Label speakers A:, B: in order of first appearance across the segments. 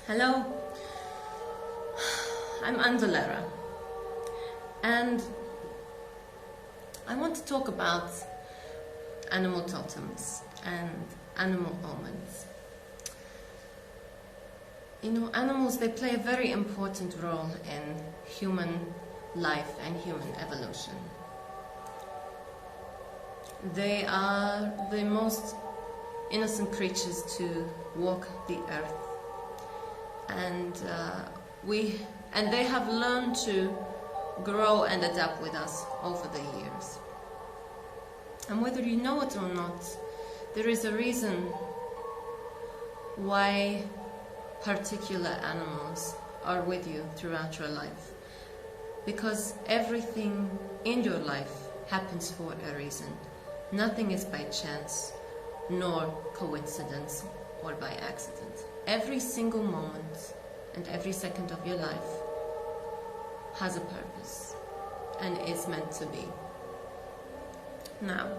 A: Hello, I'm Andulairah, and I want to talk about animal totems and animal omens. You know, animals, they play a very important role in human life and human evolution. They are the most innocent creatures to walk the earth. And they have learned to grow and adapt with us over the years. And whether you know it or not, there is a reason why particular animals are with you throughout your life. Because everything in your life happens for a reason. Nothing is by chance, nor coincidence, or by accident. Every single moment and every second of your life has a purpose and is meant to be. Now,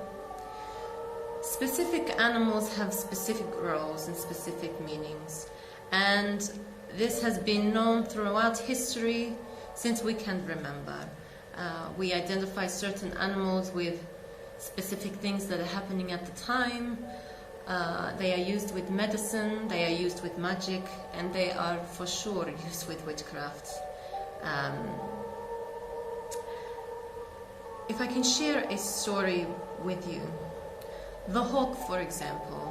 A: specific animals have specific roles and specific meanings, and this has been known throughout history since we can remember. We identify certain animals with specific things that are happening at the time. They are used with medicine, they are used with magic, and they are for sure used with witchcraft. If I can share a story with you. The hawk, for example.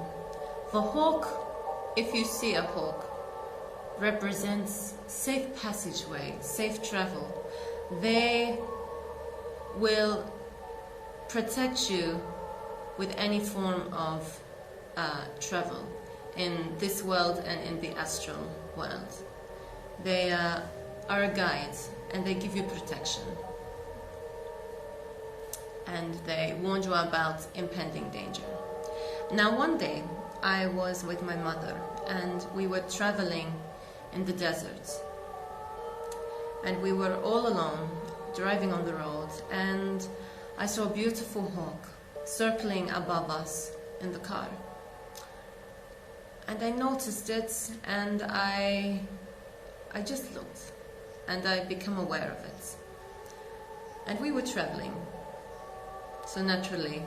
A: The hawk, if you see a hawk, represents safe passageway, safe travel. They will protect you with any form of travel in this world and in the astral world. They are a guide, and they give you protection, and they warn you about impending danger. Now, one day I was with my mother, and we were traveling in the desert, and we were all alone driving on the road, and I saw a beautiful hawk circling above us in the car. And I noticed it, and I just looked, and I became aware of it. And we were traveling, so naturally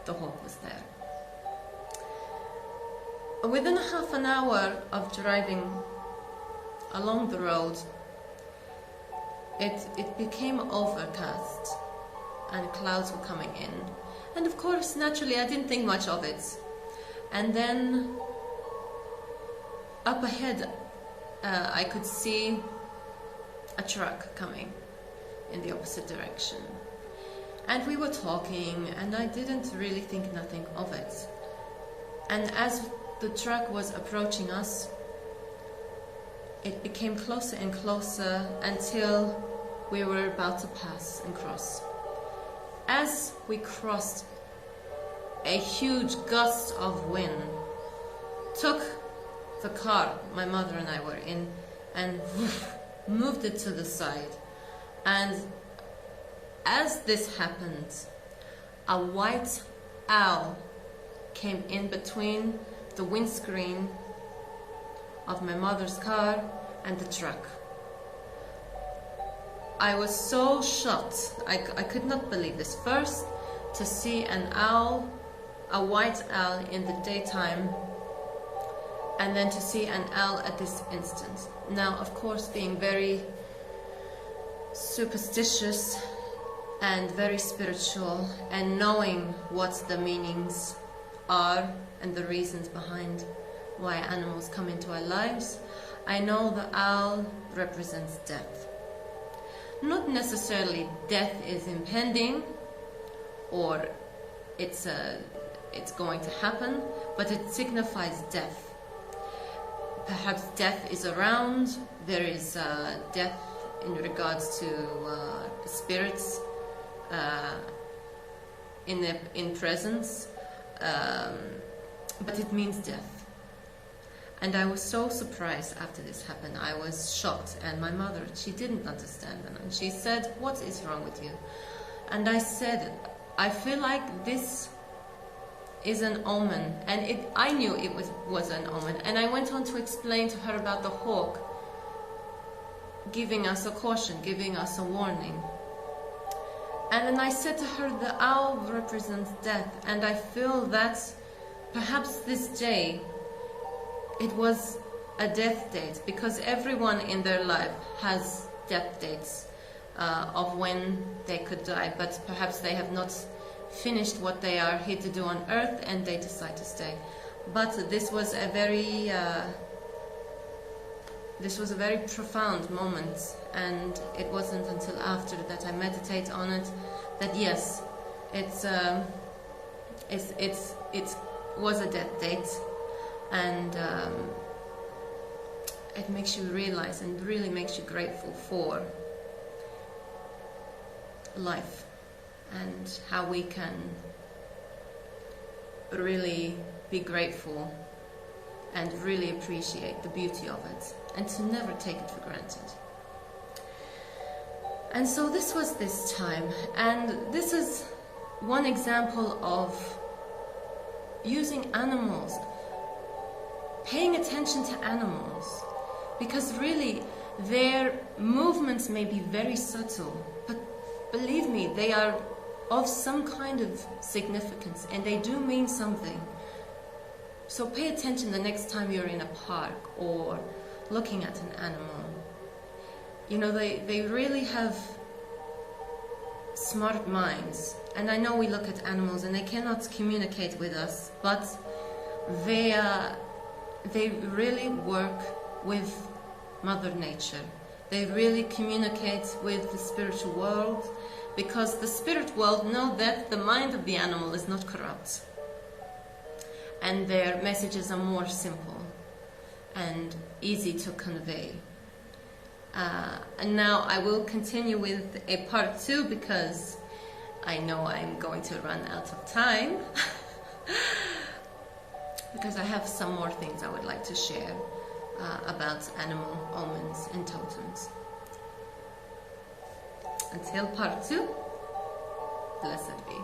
A: the hawk was there. Within half an hour of driving along the road, it became overcast, and clouds were coming in. And of course, naturally, I didn't think much of it. And then up ahead, I could see a truck coming in the opposite direction. And we were talking, and I didn't really think nothing of it. And as the truck was approaching us, it became closer and closer until we were about to pass and cross. As we crossed, a huge gust of wind took the car my mother and I were in and moved it to the side. And as this happened, a white owl came in between the windscreen of my mother's car and the truck. I was so shocked. I could not believe this. First, to see an owl, a white owl in the daytime, and then to see an owl at this instant. Now, of course, being very superstitious and very spiritual, and knowing what the meanings are and the reasons behind why animals come into our lives, I know the owl represents death. Not necessarily death is impending or it's going to happen, but it signifies death. Perhaps death is around. There is death in regards to spirits in presence, but it means death. And I was so surprised after this happened. I was shocked, and my mother, she didn't understand, and she said, "What is wrong with you?" And I said, "I feel like this is an omen, and I knew it was an omen, and I went on to explain to her about the hawk giving us a caution, giving us a warning. And then I said to her, the owl represents death, and I feel that perhaps this day it was a death date, because everyone in their life has death dates of when they could die, but perhaps they have not finished what they are here to do on earth and they decide to stay. But this was a very profound moment, and it wasn't until after that I meditate on it that yes, it was a death date, and it makes you realize and really makes you grateful for life and how we can really be grateful and really appreciate the beauty of it, and to never take it for granted. And so this was this time, and this is one example of using animals, paying attention to animals, because really their movements may be very subtle, but believe me, they are of some kind of significance, and they do mean something. So pay attention the next time you're in a park or looking at an animal. You know, they really have smart minds. And I know we look at animals and they cannot communicate with us, but they really work with Mother Nature. They really communicate with the spiritual world, because the spirit world know that the mind of the animal is not corrupt, and their messages are more simple and easy to convey. And now I will continue with a part 2, because I know I'm going to run out of time because I have some more things I would like to share about animal omens and totems. Until part 2, blessed be.